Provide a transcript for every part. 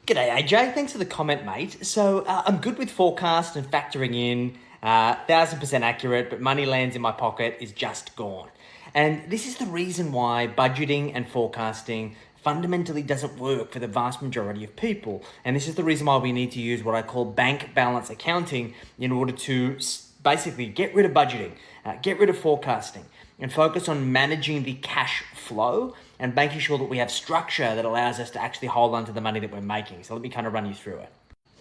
G'day AJ, thanks for the comment mate. So I'm good with forecast and factoring in, 1000% accurate, but money lands in my pocket is just gone. And this is the reason why budgeting and forecasting fundamentally doesn't work for the vast majority of people. And this is the reason why we need to use what I call bank balance accounting in order to basically get rid of budgeting, get rid of forecasting, and focus on managing the cash flow and making sure that we have structure that allows us to actually hold on to the money that we're making. So let me kind of run you through it.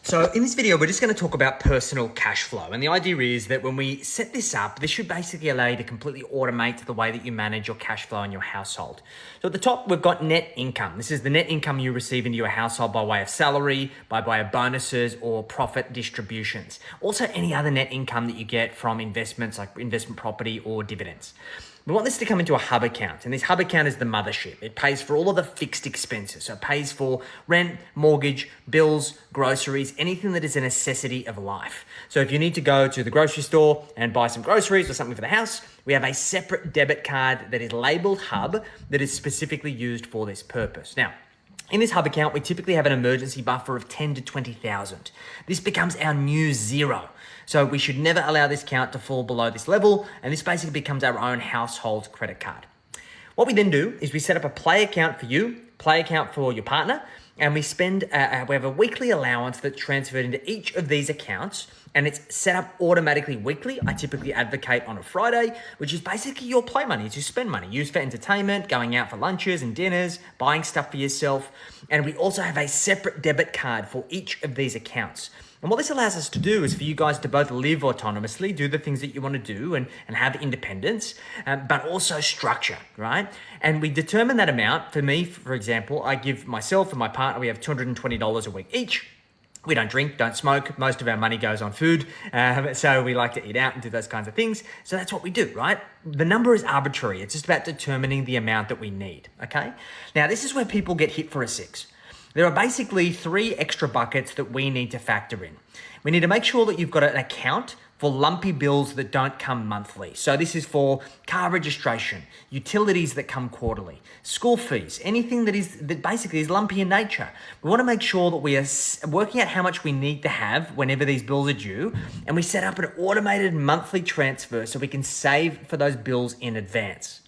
So in this video, we're just going to talk about personal cash flow. And the idea is that when we set this up, this should basically allow you to completely automate the way that you manage your cash flow in your household. So at the top, we've got net income. This is the net income you receive into your household by way of salary, by way of bonuses or profit distributions. Also, any other net income that you get from investments like investment property or dividends. We want this to come into a hub account, and this hub account is the mothership. It pays for all of the fixed expenses. So it pays for rent, mortgage, bills, groceries, anything that is a necessity of life. So if you need to go to the grocery store and buy some groceries or something for the house, we have a separate debit card that is labeled hub that is specifically used for this purpose. Now, in this hub account, we typically have an emergency buffer of 10 to 20,000. This becomes our new zero. So we should never allow this account to fall below this level, and this basically becomes our own household credit card. What we then do is we set up a play account for you, play account for your partner, and we have a weekly allowance that's transferred into each of these accounts, and it's set up automatically weekly. I typically advocate on a Friday, which is basically your play money. It's your spend money, used for entertainment, going out for lunches and dinners, buying stuff for yourself. And we also have a separate debit card for each of these accounts. And what this allows us to do is for you guys to both live autonomously, do the things that you want to do and have independence, but also structure, right? And we determine that amount. For me, for example, I give myself and my partner, we have $220 a week each. We don't drink, don't smoke. Most of our money goes on food. So we like to eat out and do those kinds of things. So that's what we do, right? The number is arbitrary. It's just about determining the amount that we need, okay? Now, this is where people get hit for a six. There are basically 3 extra buckets that we need to factor in. We need to make sure that you've got an account for lumpy bills that don't come monthly. So this is for car registration, utilities that come quarterly, school fees, anything that basically is lumpy in nature. We want to make sure that we are working out how much we need to have whenever these bills are due, and we set up an automated monthly transfer so we can save for those bills in advance.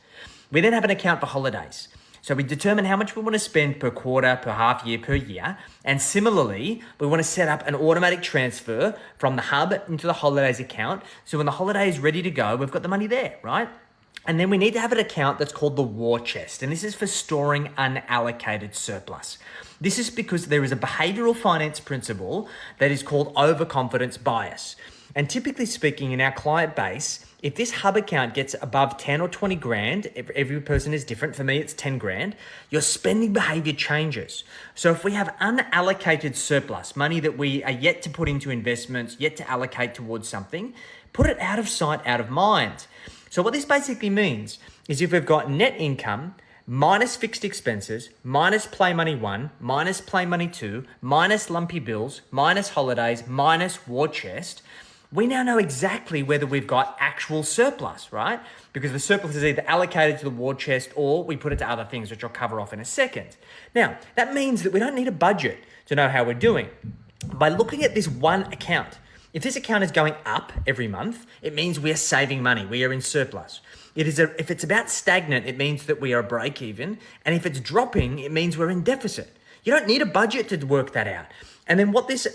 We then have an account for holidays. So we determine how much we want to spend per quarter, per half year, per year. And similarly, we want to set up an automatic transfer from the hub into the holidays account. So when the holiday is ready to go, we've got the money there, right? And then we need to have an account that's called the war chest. And this is for storing unallocated surplus. This is because there is a behavioral finance principle that is called overconfidence bias. And typically speaking, in our client base, if this hub account gets above 10 or 20 grand, every person is different. For me, it's 10 grand. Your spending behavior changes. So if we have unallocated surplus, money that we are yet to put into investments, yet to allocate towards something, put it out of sight, out of mind. So what this basically means is if we've got net income, minus fixed expenses, minus play money 1, minus play money 2, minus lumpy bills, minus holidays, minus war chest, we now know exactly whether we've got actual surplus, right? Because the surplus is either allocated to the war chest or we put it to other things, which I'll cover off in a second. Now, that means that we don't need a budget to know how we're doing. By looking at this one account, if this account is going up every month, it means we are saving money. We are in surplus. If it's about stagnant, it means that we are break even. And if it's dropping, it means we're in deficit. You don't need a budget to work that out. And then what these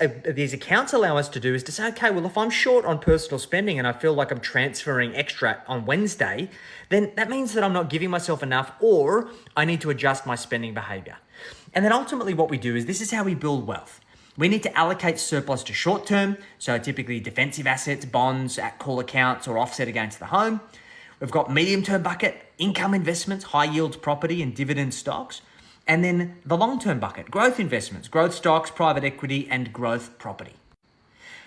accounts allow us to do is to say, okay, well, if I'm short on personal spending and I feel like I'm transferring extra on Wednesday, then that means that I'm not giving myself enough or I need to adjust my spending behavior. And then ultimately what we do is this is how we build wealth. We need to allocate surplus to short term, so typically defensive assets, bonds, at call accounts or offset against the home. We've got medium term bucket, income investments, high yield property and dividend stocks. And then the long-term bucket, growth investments, growth stocks, private equity, and growth property.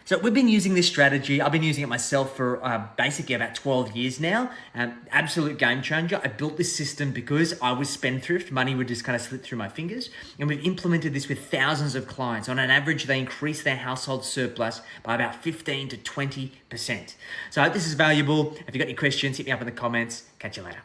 So we've been using this strategy. I've been using it myself for basically about 12 years now. Absolute game changer. I built this system because I was spendthrift. Money would just kind of slip through my fingers. And we've implemented this with thousands of clients. On an average, they increase their household surplus by about 15 to 20%. So I hope this is valuable. If you've got any questions, hit me up in the comments. Catch you later.